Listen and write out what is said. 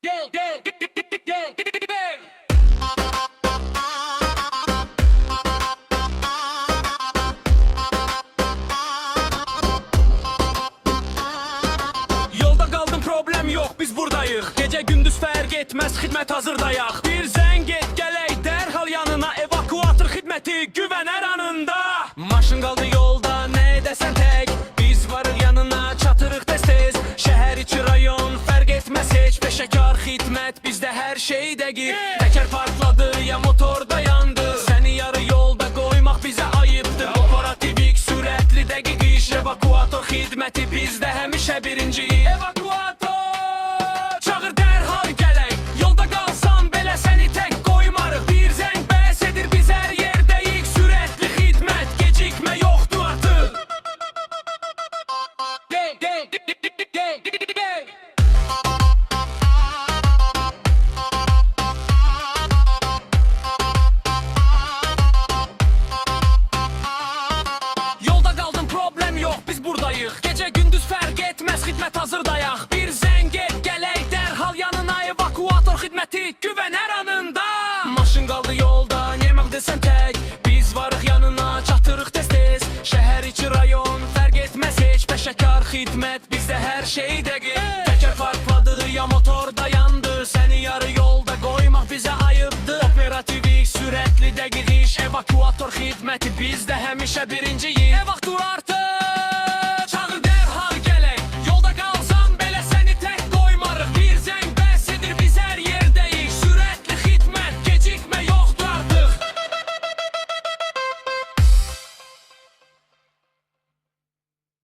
Yolda kaldım, problem yok, biz buradayıq. Gece gündüz fərq etməz, xidmət hazırdayaq. Bir zəng et, gələk dərhal yanına. Evakuator xidməti güvən hər anında. Maşın qaldı yolda, nə edəsən tək. Biz varıq yanına, çatırıq tez-tez. Şəhər içi rayon, fərq etməz heç. Peşəkar xidmət, bizdə hər şey dəqiq. Təkər partladı, ya motor dayandı. Səni yarı yolda qoymaq bizə ayıbdır. Operativik, sürətli, dəqiq iş. Evakuator xidməti bizdə həmişə birinci. Evakuator çağır dərhal gələk. Yolda qalsan belə səni tək qoymarıq. Bir zəng bəs edir, biz hər yerdəyik. Sürətli xidmət, gecikmə yoxdur artıq. Yolda qaldım, problem yox, biz buradayıq. Gecə gündüz fərq etməz, xidmət hazırdayaq. Bir zəng et, gələk dərhal yanına. Evakuator xidməti güvən hər anında. Maşın qaldı yolda, yemək desən tək. Biz varıq yanına, çatırıq tez-tez. Şəhər içi rayon, fərq etməz heç. Peşəkar xidmət, bizdə hər şey dəqiq. Təkər partladı, ya motor dayandı. Səni yarı yolda qoymaq bizə ayıbdır. Operativik, sürətli, dəqiq iş. Evakuator xidməti bizdə həmişə birinciyik. Evakuator